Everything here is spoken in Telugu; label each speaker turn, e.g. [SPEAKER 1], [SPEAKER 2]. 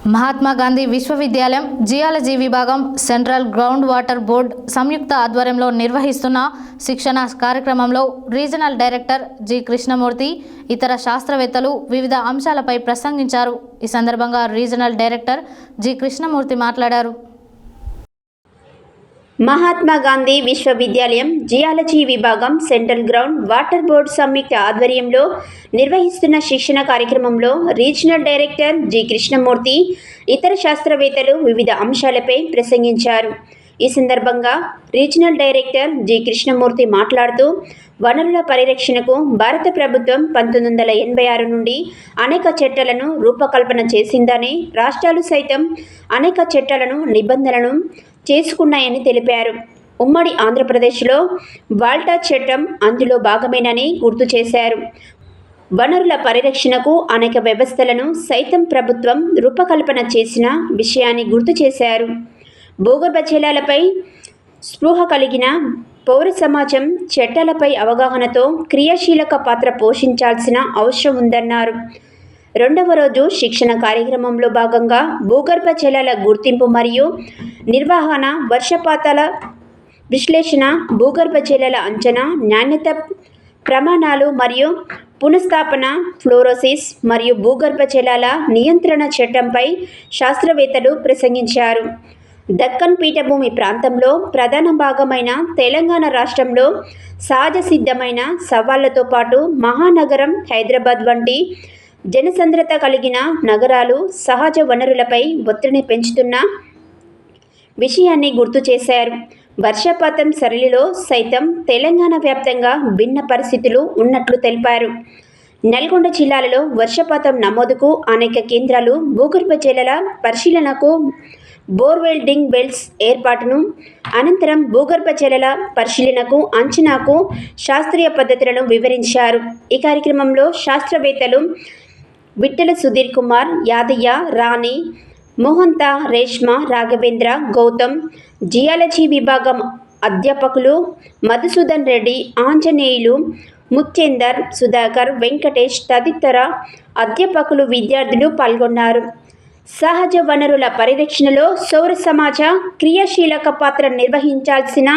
[SPEAKER 1] మహాత్మా గాంధీ విశ్వవిద్యాలయం జియాలజీ విభాగం సెంట్రల్ గ్రౌండ్ వాటర్ బోర్డ్ సంయుక్త ఆధ్వర్యంలో నిర్వహిస్తున్న శిక్షణ కార్యక్రమంలో రీజనల్ డైరెక్టర్ జి కృష్ణమూర్తి ఇతర శాస్త్రవేత్తలు వివిధ అంశాలపై ప్రసంగించారు. ఈ సందర్భంగా రీజనల్ డైరెక్టర్ జి కృష్ణమూర్తి మాట్లాడారు.
[SPEAKER 2] మహాత్మా గాంధీ విశ్వవిద్యాలయం జియాలజీ విభాగం సెంట్రల్ గ్రౌండ్ వాటర్ బోర్డు సంయుక్త ఆధ్వర్యంలో నిర్వహిస్తున్న శిక్షణ కార్యక్రమంలో రీజనల్ డైరెక్టర్ జి కృష్ణమూర్తి ఇతర శాస్త్రవేత్తలు వివిధ అంశాలపై ప్రసంగించారు. ఈ సందర్భంగా రీజనల్ డైరెక్టర్ జి కృష్ణమూర్తి మాట్లాడుతూ వనరుల పరిరక్షణకు భారత ప్రభుత్వం 1986 నుండి అనేక చట్టాలను రూపకల్పన చేసిందని, రాష్ట్రాలు సైతం అనేక చట్టాలను నిబంధనలను చేసుకున్నాయని తెలిపారు. ఉమ్మడి ఆంధ్రప్రదేశ్లో వాల్టా చట్టం అందులో భాగమేనని గుర్తు చేశారు. వనరుల పరిరక్షణకు అనేక వ్యవస్థలను సైతం ప్రభుత్వం రూపకల్పన చేసిన విషయాన్ని గుర్తు చేశారు. భూగర్భ జలాలపై స్పృహ కలిగిన పౌర సమాజం చట్టాలపై అవగాహనతో క్రియాశీలక పాత్ర పోషించాల్సిన అవసరం ఉందన్నారు. రెండవ రోజు శిక్షణ కార్యక్రమంలో భాగంగా భూగర్భ జలాల గుర్తింపు మరియు నిర్వహణ, వర్షపాతాల విశ్లేషణ, భూగర్భ జలాల అంచనా, నాణ్యత ప్రమాణాలు మరియు పునఃస్థాపన, ఫ్లోరోసిస్ మరియు భూగర్భ జలాల నియంత్రణ చట్టంపై శాస్త్రవేత్తలు ప్రసంగించారు. దక్కన్ పీఠభూమి ప్రాంతంలో ప్రధాన భాగమైన తెలంగాణ రాష్ట్రంలో సహజ సిద్ధమైన సవాళ్లతో పాటు మహానగరం హైదరాబాద్ వంటి జనసంద్రత కలిగిన నగరాలు సహజ వనరులపై ఒత్తిడిని పెంచుతున్న విషయాన్ని గుర్తు చేశారు. వర్షపాతం సరళిలో సైతం తెలంగాణ వ్యాప్తంగా భిన్న పరిస్థితులు ఉన్నట్లు తెలిపారు. నల్గొండ జిల్లాలలో వర్షపాతం నమోదుకు అనేక కేంద్రాలు, భూగర్భ జలాల పరిశీలనకు బోర్వెల్డింగ్ వెల్స్ ఏర్పాటును, అనంతరం భూగర్భ జలాల పరిశీలనకు, అంచనాకు శాస్త్రీయ పద్ధతులను వివరించారు. ఈ కార్యక్రమంలో శాస్త్రవేత్తలు విట్టల సుధీర్ కుమార్, యాదయ్య, రాణి, మోహంత, రేష్మ, రాఘవేంద్ర, గౌతమ్, జియాలజీ విభాగం అధ్యాపకులు మధుసూదన్ రెడ్డి, ఆంజనేయులు, ముత్యేందర్, సుధాకర్, వెంకటేష్ తదితర అధ్యాపకులు, విద్యార్థులు పాల్గొన్నారు. సహజ వనరుల పరిరక్షణలో సౌర సమాజ క్రియాశీలక పాత్ర నిర్వహించాల్సిన